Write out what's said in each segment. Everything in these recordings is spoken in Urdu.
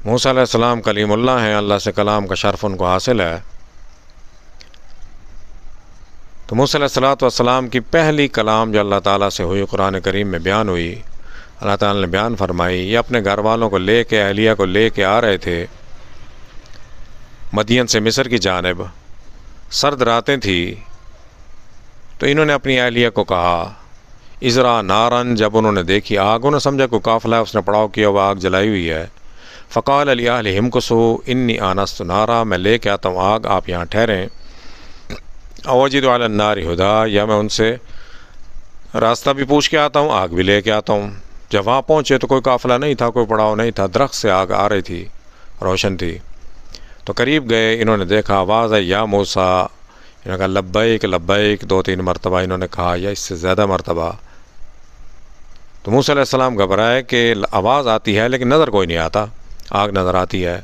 موسیٰ علیہ السلام کلیم اللہ ہیں، اللہ سے کلام کا شرف ان کو حاصل ہے۔ تو موسیٰ علیہ السلام کی پہلی کلام جو اللہ تعالیٰ سے ہوئی، قرآن کریم میں بیان ہوئی، اللہ تعالیٰ نے بیان فرمائی۔ یہ اپنے گھر والوں کو لے کے، اہلیہ کو لے کے آ رہے تھے مدین سے مصر کی جانب، سرد راتیں تھیں، تو انہوں نے اپنی اہلیہ کو کہا ازرا نارن، جب انہوں نے دیکھی آگ، انہوں نے سمجھا کوئی قافلہ ہے، اس نے پڑاؤ کیا، وہ آگ جلائی ہوئی ہے۔ فقال لأہلہم کثوا انی آنست نارا، میں لے کے آتا ہوں آگ، آپ یہاں ٹھہریں۔ اوجد علی النار ہدا، یا میں ان سے راستہ بھی پوچھ کے آتا ہوں، آگ بھی لے کے آتا ہوں۔ جب وہاں پہنچے تو کوئی قافلہ نہیں تھا، کوئی پڑاؤ نہیں تھا، درخت سے آگ آ رہی تھی، روشن تھی۔ تو قریب گئے، انہوں نے دیکھا، آواز ہے یا موسیٰ، انہوں نے کہا لبیک لبیک، 2-3 مرتبہ انہوں نے کہا، یا اس سے زیادہ مرتبہ۔ تو موسیٰ علیہ السلام گھبرائے کہ آواز آتی ہے لیکن نظر کوئی نہیں آتا، آگ نظر آتی ہے۔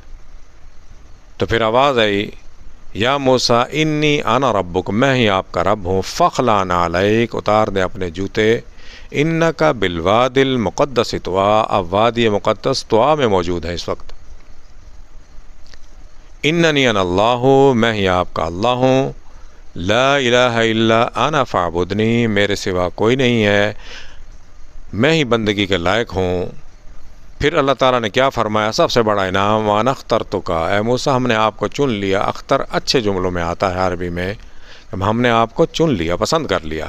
تو پھر آواز آئی یا موسیٰ انی انا ربک، میں ہی آپ کا رب ہوں، فخلع نعلیک، اتار دے اپنے جوتے، انک بالوادی المقدس طویٰ، اب وادی مقدس طویٰ میں موجود ہے اس وقت۔ اننی انا اللہ، میں ہی آپ کا اللہ ہوں، لا الہ الا انا فاعبدنی، میرے سوا کوئی نہیں ہے، میں ہی بندگی کے لائق ہوں۔ پھر اللہ تعالیٰ نے کیا فرمایا، سب سے بڑا انعام، وَأَنَا اخْتَرْتُكَ، اے موسیٰ ہم نے آپ کو چن لیا۔ اختر اچھے جملوں میں آتا ہے عربی میں، ہم نے آپ کو چن لیا، پسند کر لیا۔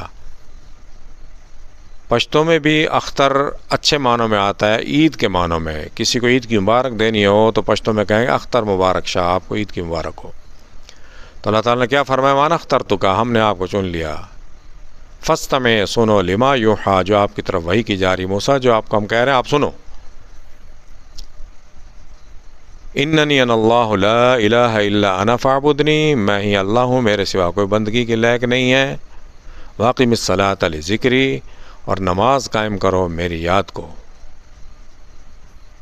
پشتوں میں بھی اختر اچھے معنوں میں آتا ہے، عید کے معنوں میں، کسی کو عید کی مبارک دینی ہو تو پشتوں میں کہیں گے اختر مبارک شاہ، آپ کو عید کی مبارک ہو۔ تو اللہ تعالیٰ نے کیا فرمایا، وَأَنَا اخْتَرْتُكَ، ہم نے آپ کو چن لیا۔ فَاسْتَمِعْ، سنو، لِمَا یُوحَىٰ، جو آپ کی طرف وحی کی جا رہی، موسیٰ جو آپ کو ہم کہہ رہے ہیں آپ سنو۔ اننی انا اللہ لا الہ الا انا فاعبدنی، میں ہی اللہ ہوں، میرے سوا کوئی بندگی کے لائق نہیں ہے۔ واقم الصلاۃ لذکری، اور نماز قائم کرو میری یاد کو۔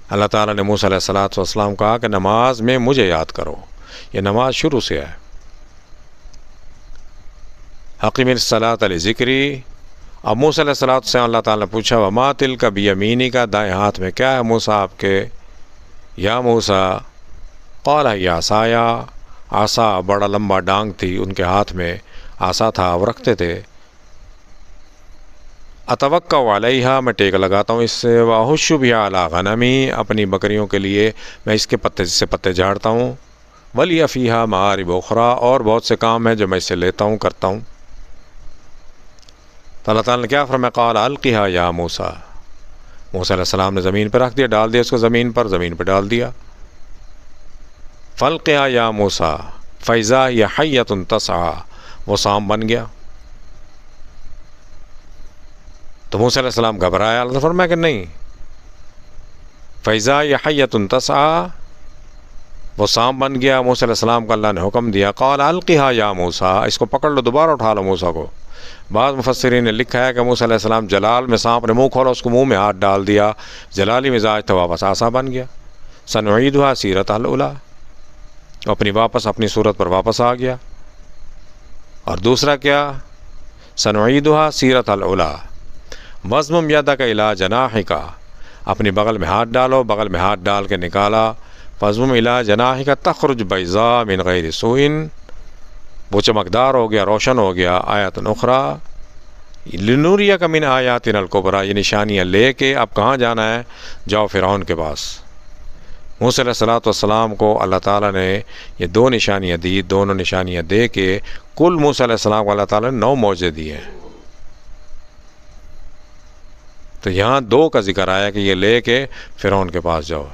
اللہ تعالیٰ نے موسیٰ علیہ السلام کو کہا کہ نماز میں مجھے یاد کرو، یہ نماز شروع سے ہے۔ اقم الصلاۃ لذکری۔ اب موسیٰ علیہ السلام اللہ تعالیٰ نے پوچھا وما تلک بیمینک، دائیں ہاتھ میں کیا ہے موسیٰ آپ کے؟ یا موسیٰ، قال ہی عصایا، عصا بڑا لمبا ڈانگ تھی ان کے ہاتھ میں، عصا تھا وہ رکھتے تھے۔ اتوکا علیہا، میں ٹیک لگاتا ہوں اس سے، واحش بہا علی غنمی، اپنی بکریوں کے لیے میں اس کے پتے سے پتے جھاڑتا ہوں، ولی فیہا معارب اخری، اور بہت سے کام ہیں جو میں اس سے لیتا ہوں، کرتا ہوں۔ تو اللہ تعالیٰ نے کیا فرمایا، قال القھا یا موسیٰ، موسیٰ علیہ السلام نے زمین پہ رکھ دیا، ڈال دیا اس کو زمین پہ ڈال دیا۔ فالقھا یا موسیٰ فاذا ہی حیۃ تسعیٰ، وہ سانپ بن گیا۔ تو موسیٰ علیہ السلام گھبرایا، اللہ نے فرمایا کہ نہیں، فاذا ہی حیۃ تسعیٰ، وہ سانپ بن گیا۔ موسیٰ علیہ السلام کو اللہ نے حکم دیا، قال القھا یا موسیٰ، اس کو پکڑ لو، دوبارہ اٹھا لو موسیٰ کو۔ بعض مفسرین نے لکھا ہے کہ موسیٰ علیہ السلام جلال میں سانپ نے منہ کھولا، اس کو منہ میں ہاتھ ڈال دیا، جلالی مزاج تھا، واپس عصا بن گیا۔ سنعیدھا سیرتھا الاولیٰ، اپنی صورت پر واپس آ گیا۔ اور دوسرا کیا، سنعیدھا سیرتھا الاولیٰ، وضمم یدک الی جناحک، اپنی بغل میں ہاتھ ڈالو، بغل میں ہاتھ ڈال کے نکالا، فضمم الی جناحک تخرج بیضاء من غیر سوء، وہ چمکدار ہو گیا، روشن ہو گیا۔ آیات اخری لنوریک من آیاتنا الکبریٰ، یہ نشانیاں لے کے اب کہاں جانا ہے، جاؤ فرعون کے پاس۔ موسیٰ علیہ السلام کو اللہ تعالیٰ نے یہ 2 نشانیاں دی، دونوں نشانیاں دے کے کل موسیٰ علیہ السلام کو اللہ تعالیٰ نے 9 معجزے دیے ہیں۔ تو یہاں 2 کا ذکر آیا کہ یہ لے کے فرعون کے پاس جاؤ۔